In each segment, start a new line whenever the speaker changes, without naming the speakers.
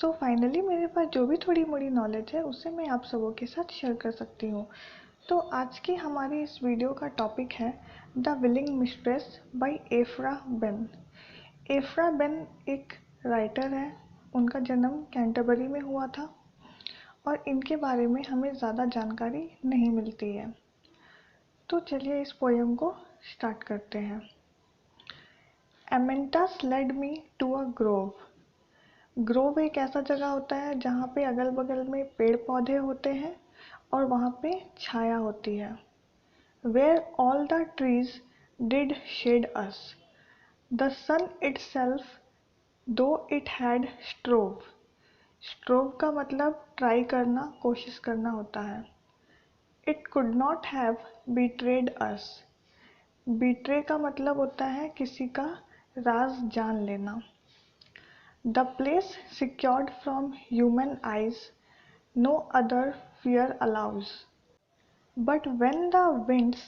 So finally मेरे पास जो भी थोड़ी मोड़ी नॉलेज है उसे मैं आप सबों के साथ शेयर कर सकती हूँ। तो आज की हमारी इस वीडियो का टॉपिक है the willing mistress by Aphra Behn. Aphra Behn एक राइटर है। उनका जन्म कैंटरबरी में हुआ था और इनके बारे में हमें ज़्यादा जानकारी नहीं मिलती है। तो चलिए इस पोएम को स्टार्ट करते हैं। Amyntas led me to a grove. Grove एक ऐसा जगह होता है जहाँ पे अगल बगल में पेड़ पौधे होते हैं और वहाँ पे छाया होती है। Where all the trees did shade us, the sun itself, though it had strove. Strove का मतलब ट्राई करना, कोशिश करना होता है। It could not have betrayed us. Betray का मतलब होता है किसी का राज जान लेना। The place secured from human eyes, no other fear allows. But when the winds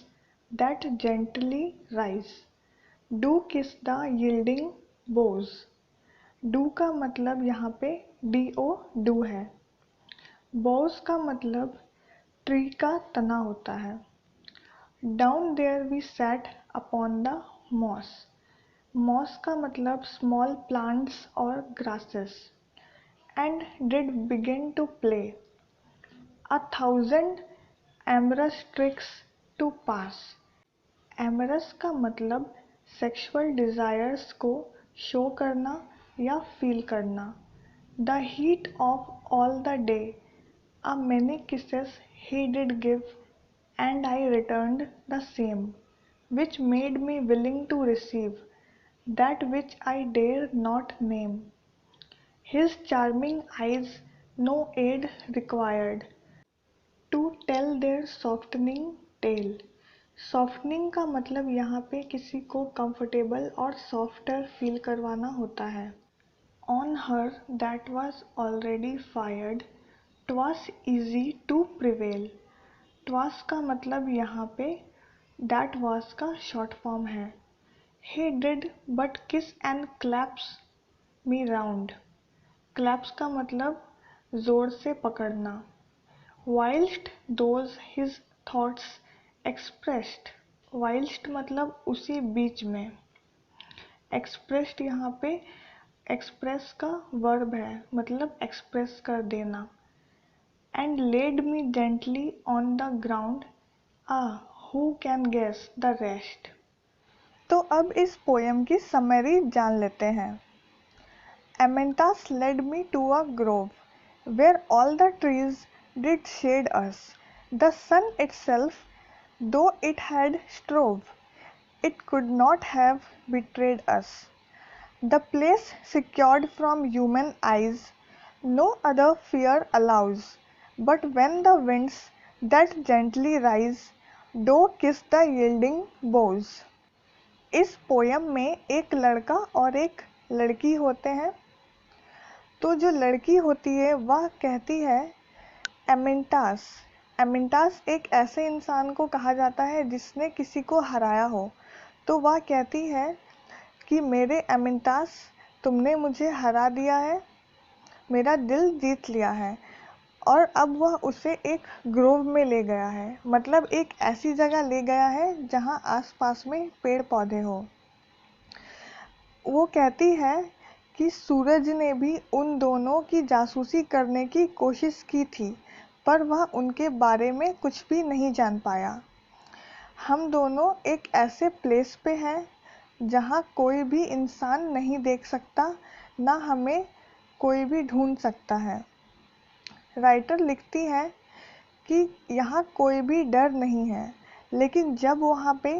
that gently rise, do kiss the yielding boughs. Do का मतलब यहाँ पे do do है। Boughs का मतलब ट्री का तना होता है। Down there we sat upon the moss. Moss का मतलब small plants और grasses. And did begin to play 1,000 amorous tricks to pass. Amorous का मतलब सेक्सुअल डिजायर्स को शो करना या फील करना। The heat of all the day, a many kisses he did give, and I returned the same, which made me willing to receive that which I dare not name. His charming eyes no aid required to tell their softening tale. Softening का मतलब यहाँ पे किसी को comfortable और softer feel करवाना होता है। On her that was already fired, ट्वास easy to prevail. ट्वास का मतलब यहाँ पे दैट वॉज का शॉर्ट फॉर्म है। ही डिड बट किस and claps me round. Claps का मतलब जोर से पकड़ना। Whilst those his thoughts expressed. Whilst मतलब उसी बीच में। एक्सप्रेस्ड यहाँ पे एक्सप्रेस का वर्ब है, मतलब एक्सप्रेस कर देना। And laid me gently on the ground, who can guess the rest. तो अब इस पोएम की समरी जान लेते हैं। Amantas led me to a grove, where all the trees did shade us. The sun itself, though it had strove, it could not have betrayed us. The place secured from human eyes, no other fear allows. But when the winds that gently rise, do kiss the yielding boughs. इस poem में एक लड़का और एक लड़की होते हैं। तो जो लड़की होती है वह कहती है एमेंटास। एमेंटास एक ऐसे इंसान को कहा जाता है जिसने किसी को हराया हो। तो वह कहती है कि मेरे एमेंटास, तुमने मुझे हरा दिया है, मेरा दिल जीत लिया है। और अब वह उसे एक ग्रोव में ले गया है, मतलब एक ऐसी जगह ले गया है जहाँ आसपास में पेड़ पौधे हो। वो कहती है कि सूरज ने भी उन दोनों की जासूसी करने की कोशिश की थी, पर वह उनके बारे में कुछ भी नहीं जान पाया। हम दोनों एक ऐसे प्लेस पे हैं जहाँ कोई भी इंसान नहीं देख सकता, ना हमें कोई भी ढूंढ सकता है। राइटर लिखती है कि यहाँ कोई भी डर नहीं है, लेकिन जब वहाँ पे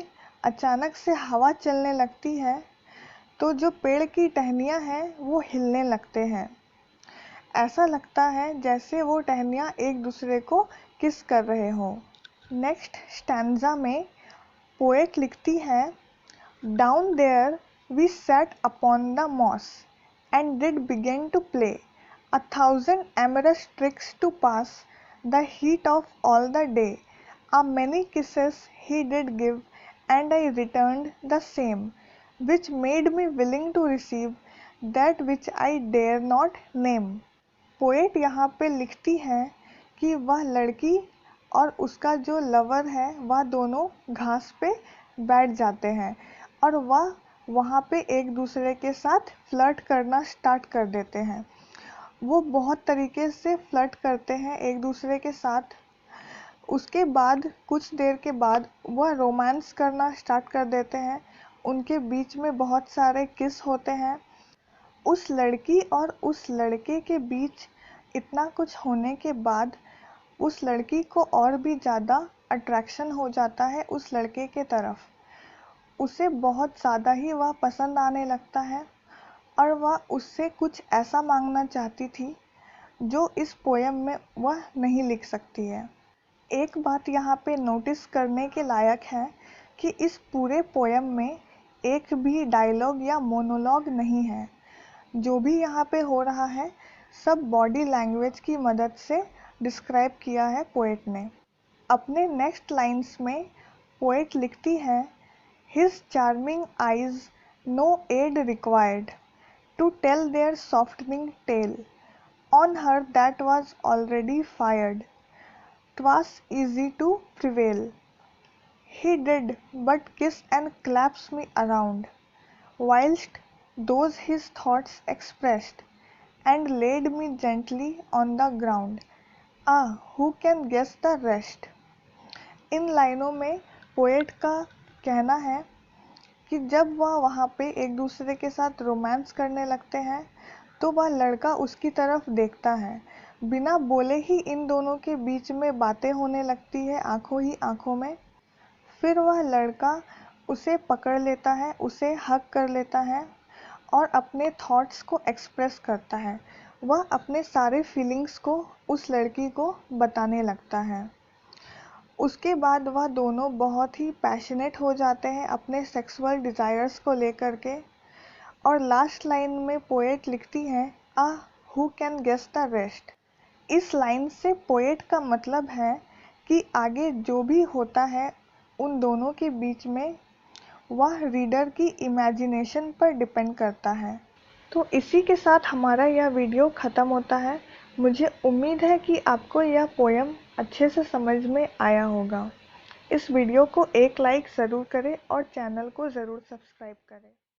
अचानक से हवा चलने लगती है तो जो पेड़ की टहनियाँ हैं वो हिलने लगते हैं। ऐसा लगता है जैसे वो टहनियाँ एक दूसरे को किस कर रहे हों। नेक्स्ट स्टैंजा में पोएट लिखती है, down there we sat upon the moss and did begin to play 1,000 amorous tricks to pass the heat of all the day. A many kisses he did give, and I returned the same, which made me willing to receive that which I dare not name. Poet यहाँ पे लिखती है कि वह लड़की और उसका जो लवर है वह दोनों घास पे बैठ जाते हैं और वह वहाँ पे एक दूसरे के साथ फ्लर्ट करना स्टार्ट कर देते हैं। वो बहुत तरीके से फ्लर्ट करते हैं एक दूसरे के साथ। उसके बाद कुछ देर के बाद वह रोमांस करना स्टार्ट कर देते हैं। उनके बीच में बहुत सारे किस होते हैं। उस लड़की और उस लड़के के बीच इतना कुछ होने के बाद उस लड़की को और भी ज़्यादा अट्रैक्शन हो जाता है उस लड़के के तरफ। उसे बहुत ज़्यादा ही वह पसंद आने लगता है और वह उससे कुछ ऐसा मांगना चाहती थी जो इस पोयम में वह नहीं लिख सकती है। एक बात यहाँ पे नोटिस करने के लायक है कि इस पूरे पोयम में एक भी डायलॉग या मोनोलॉग नहीं है। जो भी यहाँ पे हो रहा है सब बॉडी लैंग्वेज की मदद से डिस्क्राइब किया है पोएट ने। अपने नेक्स्ट लाइन्स में पोएट लिखती है, his charming eyes no aid required to tell their softening tale on her that was already fired. 'Twas easy to prevail. He did but kiss and clasp me around, whilst those his thoughts expressed, and laid me gently on the ground. Ah, who can guess the rest? इन लाइनों में poet का कहना है कि जब वह वहाँ पे एक दूसरे के साथ रोमांस करने लगते हैं तो वह लड़का उसकी तरफ देखता है। बिना बोले ही इन दोनों के बीच में बातें होने लगती है आंखों ही आंखों में। फिर वह लड़का उसे पकड़ लेता है, उसे हग कर लेता है और अपने थॉट्स को एक्सप्रेस करता है। वह अपने सारे फीलिंग्स को उस लड़की को बताने लगता है। उसके बाद वह दोनों बहुत ही पैशनेट हो जाते हैं अपने सेक्सुअल डिज़ायर्स को लेकर के। और लास्ट लाइन में पोएट लिखती है, ah who can guess the rest. इस लाइन से पोएट का मतलब है कि आगे जो भी होता है उन दोनों के बीच में वह रीडर की इमेजिनेशन पर डिपेंड करता है। तो इसी के साथ हमारा यह वीडियो ख़त्म होता है। मुझे उम्मीद है कि आपको यह पोयम अच्छे से समझ में आया होगा। इस वीडियो को एक लाइक ज़रूर करें और चैनल को ज़रूर सब्सक्राइब करें।